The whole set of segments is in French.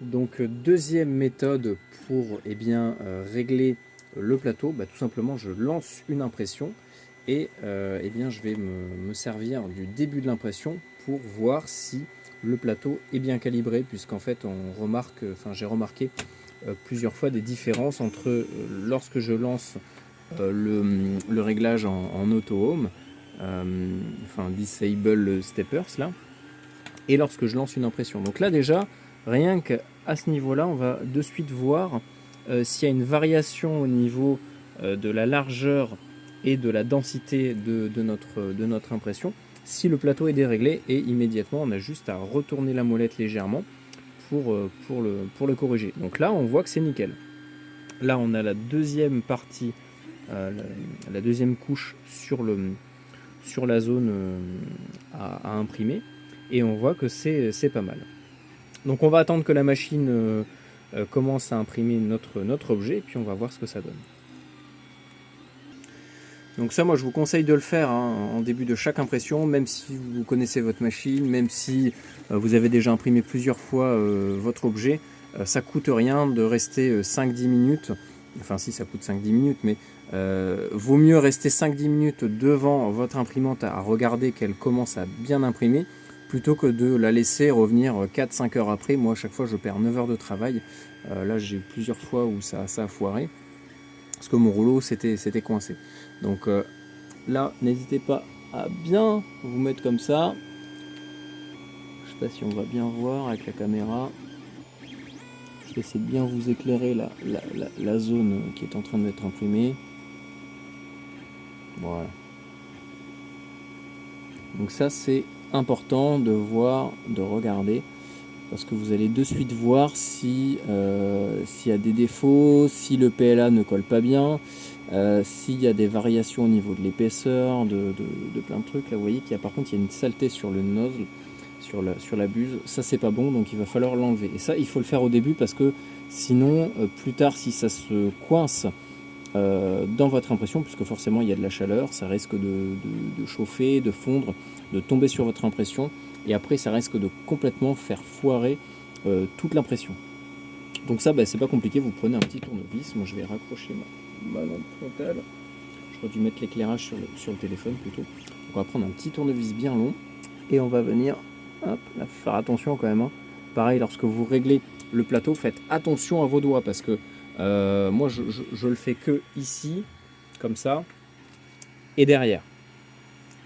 Donc deuxième méthode pour régler le plateau, tout simplement je lance une impression et je vais me servir du début de l'impression pour voir si le plateau est bien calibré, puisqu'en fait j'ai remarqué plusieurs fois des différences entre lorsque je lance le réglage en auto home, disable steppers là, et lorsque je lance une impression. Donc là déjà, rien qu'à ce niveau-là, on va de suite voir s'il y a une variation au niveau de la largeur et de la densité de notre impression, si le plateau est déréglé, et immédiatement on a juste à retourner la molette légèrement pour le corriger. Donc là on voit que c'est nickel. Là on a la deuxième partie, la deuxième couche sur la zone à imprimer, et on voit que c'est pas mal. Donc on va attendre que la machine commence à imprimer notre objet, et puis on va voir ce que ça donne. Donc ça, moi je vous conseille de le faire en début de chaque impression, même si vous connaissez votre machine, même si vous avez déjà imprimé plusieurs fois votre objet, ça coûte rien de rester 5-10 minutes, enfin si ça coûte 5-10 minutes, mais vaut mieux rester 5-10 minutes devant votre imprimante à regarder qu'elle commence à bien imprimer, plutôt que de la laisser revenir 4-5 heures après. Moi à chaque fois je perds 9 heures de travail, là j'ai eu plusieurs fois où ça a foiré, parce que mon rouleau c'était coincé. Donc là, n'hésitez pas à bien vous mettre comme ça. Je sais pas si on va bien voir avec la caméra. Je vais essayer de bien vous éclairer la zone qui est en train d'être imprimée. Voilà. Donc ça, c'est important de voir, de regarder, parce que vous allez de suite voir s'il y a des défauts, si le PLA ne colle pas bien, s'il y a des variations au niveau de l'épaisseur, de plein de trucs. Là vous voyez par contre il y a une saleté sur le nozzle, sur la buse. Ça c'est pas bon, donc il va falloir l'enlever. Et ça il faut le faire au début, parce que sinon plus tard, si ça se coince dans votre impression, puisque forcément il y a de la chaleur, ça risque de chauffer, de fondre, de tomber sur votre impression, et après ça risque de complètement faire foirer toute l'impression. Donc ça, c'est pas compliqué, vous prenez un petit tournevis. Moi je vais raccrocher ma lampe frontale. J'aurais dû mettre l'éclairage sur le téléphone plutôt. Donc on va prendre un petit tournevis bien long, et on va venir, hop, là, faire attention quand même. Pareil, lorsque vous réglez le plateau, faites attention à vos doigts, parce que moi je le fais que ici, comme ça, et derrière.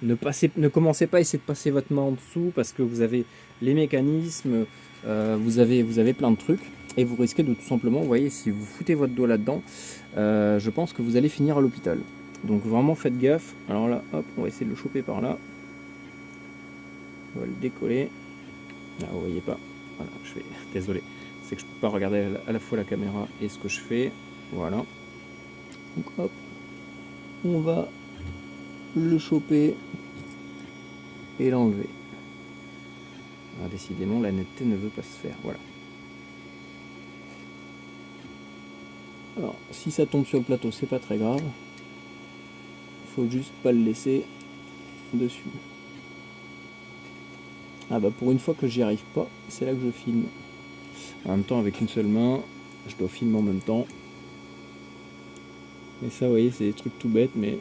Ne commencez pas à essayer de passer votre main en dessous, parce que vous avez les mécanismes, vous avez plein de trucs, et vous risquez de tout simplement, vous voyez, si vous foutez votre doigt là-dedans, je pense que vous allez finir à l'hôpital. Donc vraiment faites gaffe. Alors là, hop, on va essayer de le choper par là. On va le décoller. Là, vous voyez pas. Voilà, je fais. Désolé. C'est que je peux pas regarder à la fois la caméra et ce que je fais. Voilà. Donc hop, on va le choper et l'enlever. Ah, décidément, la netteté ne veut pas se faire. Voilà. Alors, si ça tombe sur le plateau, c'est pas très grave. Faut juste pas le laisser dessus. Ah pour une fois que j'y arrive pas, c'est là que je filme. En même temps, avec une seule main, je dois filmer en même temps. Et ça, vous voyez, c'est des trucs tout bêtes, mais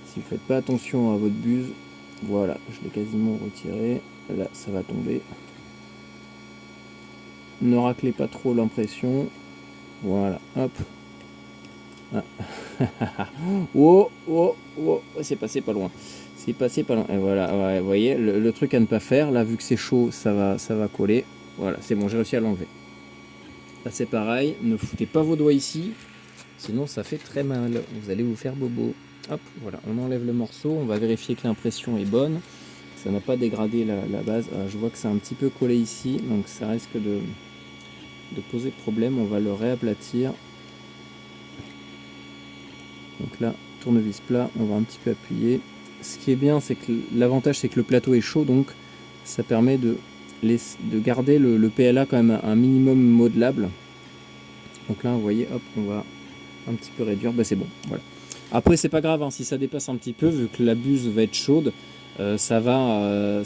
si vous faites pas attention à votre buse, voilà, je l'ai quasiment retiré. Là, ça va tomber. Ne raclez pas trop l'impression. Voilà, hop. Ah. Oh, oh, oh, c'est passé pas loin. C'est passé pas loin. Et voilà, ouais, vous voyez, le truc à ne pas faire, là, vu que c'est chaud, ça va coller. Voilà, c'est bon, j'ai réussi à l'enlever. Là, c'est pareil, ne foutez pas vos doigts ici, sinon ça fait très mal. Vous allez vous faire bobo. Hop, voilà, on enlève le morceau, on va vérifier que l'impression est bonne. Ça n'a pas dégradé la base. Alors, je vois que c'est un petit peu collé ici, donc ça risque de poser problème. On va le réaplatir. Donc là, tournevis plat, on va un petit peu appuyer. Ce qui est bien, c'est que l'avantage, c'est que le plateau est chaud, donc ça permet de garder le PLA quand même un minimum modelable. Donc là, vous voyez, hop, on va un petit peu réduire. C'est bon, voilà. Après, c'est pas grave si ça dépasse un petit peu, vu que la buse va être chaude, ça va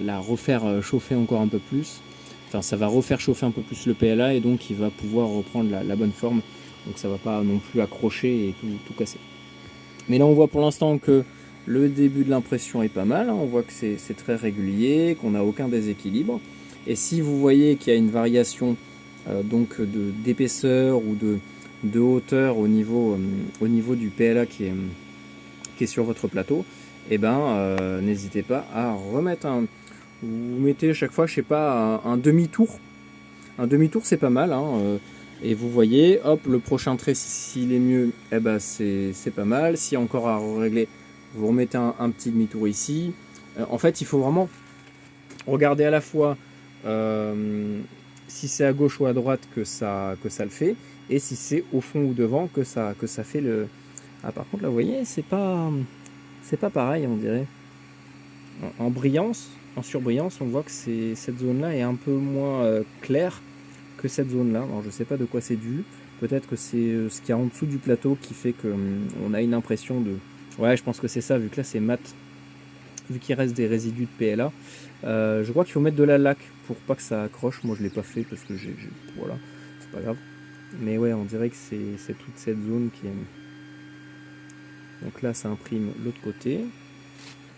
la refaire chauffer encore un peu plus. enfin ça va refaire chauffer un peu plus le PLA et donc il va pouvoir reprendre la bonne forme. Donc ça va pas non plus accrocher et tout casser. Mais là on voit pour l'instant que le début de l'impression est pas mal, hein. On voit que c'est très régulier, qu'on n'a aucun déséquilibre. Et si vous voyez qu'il y a une variation donc d'épaisseur ou de hauteur au niveau du PLA qui est sur votre plateau, et ben n'hésitez pas à remettre vous mettez chaque fois, je sais pas, un demi-tour. Un demi-tour c'est pas mal, hein. Et vous voyez, hop, le prochain trait, s'il est mieux, eh ben c'est pas mal. S'il y a encore à régler, vous remettez un petit demi-tour ici. En fait, il faut vraiment regarder à la fois si c'est à gauche ou à droite que ça le fait, et si c'est au fond ou devant que ça fait le... Ah, par contre, là, vous voyez, c'est pas pareil, on dirait. En brillance, en surbrillance, on voit que cette zone-là est un peu moins claire que cette zone-là. Alors, je sais pas de quoi c'est dû. Peut-être que c'est ce qu'il y a en dessous du plateau qui fait qu'on a une impression de... Ouais, je pense que c'est ça, vu que là, c'est mat. Vu qu'il reste des résidus de PLA. Je crois qu'il faut mettre de la laque pour pas que ça accroche. Moi, je l'ai pas fait parce que voilà, c'est pas grave. Mais ouais, on dirait que c'est toute cette zone qui est... Donc là, ça imprime l'autre côté.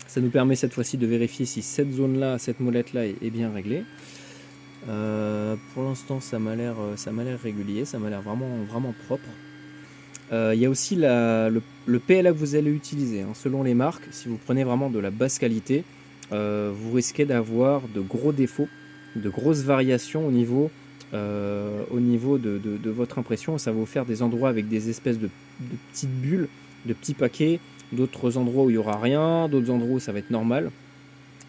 Ça nous permet cette fois-ci de vérifier si cette zone-là, cette molette-là est bien réglée. Pour l'instant, ça m'a l'air régulier, ça m'a l'air vraiment propre. Il y a aussi le PLA que vous allez utiliser, hein. Selon les marques, si vous prenez vraiment de la basse qualité, vous risquez d'avoir de gros défauts, de grosses variations au niveau de votre impression. Ça va vous faire des endroits avec des espèces de petites bulles, de petits paquets, d'autres endroits où il n'y aura rien, d'autres endroits où ça va être normal.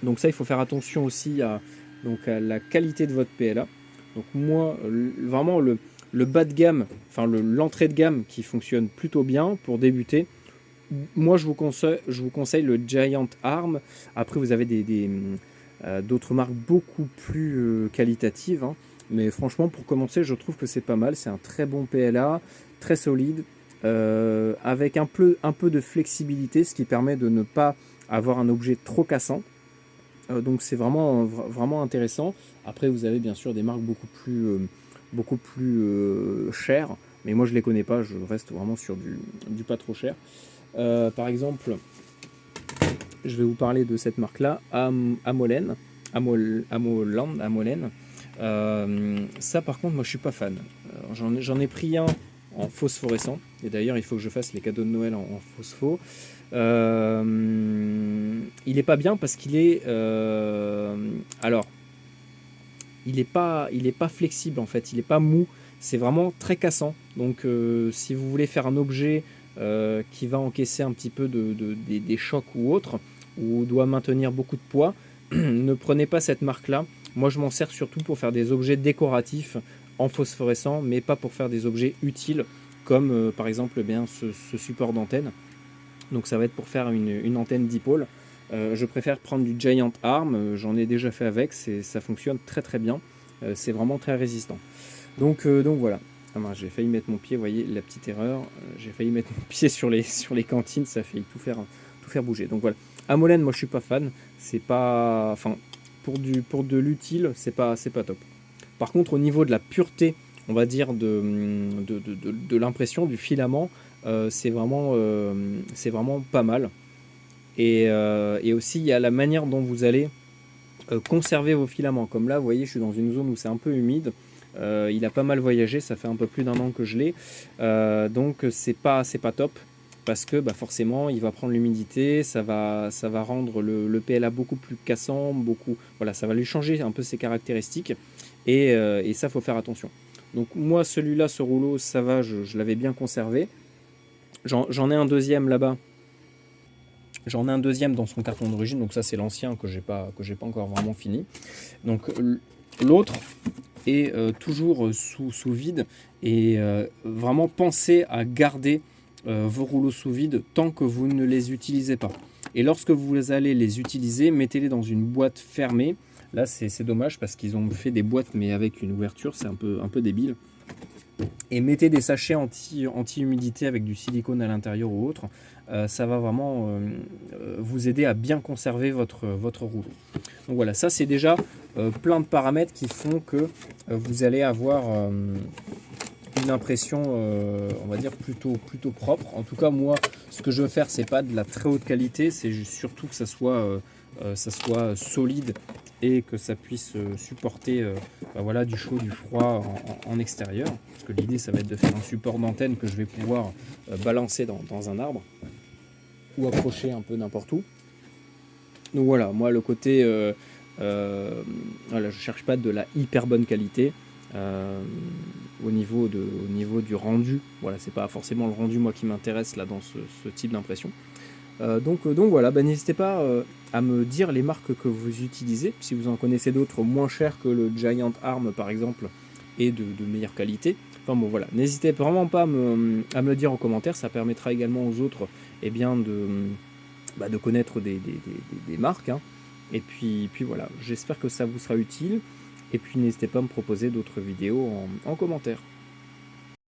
Donc ça, il faut faire attention aussi à la qualité de votre PLA. Donc moi, vraiment le bas de gamme, enfin l'entrée de gamme qui fonctionne plutôt bien pour débuter, moi je vous conseille le Giant Arm. Après vous avez d'autres marques beaucoup plus qualitatives, hein. Mais franchement pour commencer je trouve que c'est pas mal. C'est un très bon PLA, très solide, avec un peu de flexibilité, ce qui permet de ne pas avoir un objet trop cassant. Donc c'est vraiment intéressant. Après vous avez bien sûr des marques beaucoup plus chères, mais moi je les connais pas, je reste vraiment sur du pas trop cher. Par exemple, je vais vous parler de cette marque là, Amolen. Ça par contre moi je suis pas fan. J'en ai pris un en phosphorescent, et d'ailleurs il faut que je fasse les cadeaux de Noël en phospho. Il est pas bien parce qu'il est alors il est pas flexible en fait, il est pas mou, c'est vraiment très cassant. Donc si vous voulez faire un objet qui va encaisser un petit peu des chocs ou autre, ou doit maintenir beaucoup de poids, ne prenez pas cette marque là. Moi je m'en sers surtout pour faire des objets décoratifs en phosphorescent, mais pas pour faire des objets utiles comme par exemple ce support d'antenne. Donc ça va être pour faire une antenne dipôle. Je préfère prendre du Giant Arm, j'en ai déjà fait avec, ça fonctionne très très bien, c'est vraiment très résistant. Donc voilà. Ah mince, j'ai failli mettre mon pied, vous voyez la petite erreur, j'ai failli mettre mon pied sur les cantines, ça fait tout faire bouger. Donc voilà. Amolen, moi je suis pas fan, c'est pas, enfin pour de l'utile, c'est pas top. Par contre au niveau de la pureté, on va dire de l'impression du filament, c'est vraiment pas mal. Et aussi il y a la manière dont vous allez conserver vos filaments. Comme là vous voyez, je suis dans une zone où c'est un peu humide, il a pas mal voyagé, ça fait un peu plus d'un an que je l'ai, donc c'est pas top, parce que forcément il va prendre l'humidité, ça va rendre le PLA beaucoup plus cassant, voilà, ça va lui changer un peu ses caractéristiques, et ça faut faire attention. Donc moi celui-là, ce rouleau, ça va, je l'avais bien conservé. J'en ai un deuxième là-bas. J'en ai un deuxième dans son carton d'origine, donc ça c'est l'ancien que j'ai pas encore vraiment fini. Donc l'autre est toujours sous vide, et vraiment pensez à garder vos rouleaux sous vide tant que vous ne les utilisez pas. Et lorsque vous allez les utiliser, mettez-les dans une boîte fermée. Là c'est dommage parce qu'ils ont fait des boîtes mais avec une ouverture, c'est un peu débile. et mettez des sachets anti-humidité avec du silicone à l'intérieur ou autre. Ça va vraiment vous aider à bien conserver votre rouleau. Donc voilà, ça c'est déjà plein de paramètres qui font que vous allez avoir une impression, on va dire, plutôt propre. En tout cas, moi, ce que je veux faire, c'est pas de la très haute qualité, c'est surtout que ça soit solide et que ça puisse supporter voilà, du chaud, du froid en extérieur. Parce que l'idée, ça va être de faire un support d'antenne que je vais pouvoir balancer dans un arbre ou accrocher un peu n'importe où. Donc voilà, moi, le côté... voilà, je cherche pas de la hyper bonne qualité. Au niveau du rendu, voilà, c'est pas forcément le rendu moi qui m'intéresse là dans ce type d'impression. Donc voilà, n'hésitez pas à me dire les marques que vous utilisez, si vous en connaissez d'autres moins chères que le Giant Arm par exemple, et de meilleure qualité. Enfin bon voilà, n'hésitez vraiment pas à me le dire en commentaire, ça permettra également aux autres de connaître des marques. Hein. Et puis voilà, j'espère que ça vous sera utile. Et puis n'hésitez pas à me proposer d'autres vidéos en commentaire.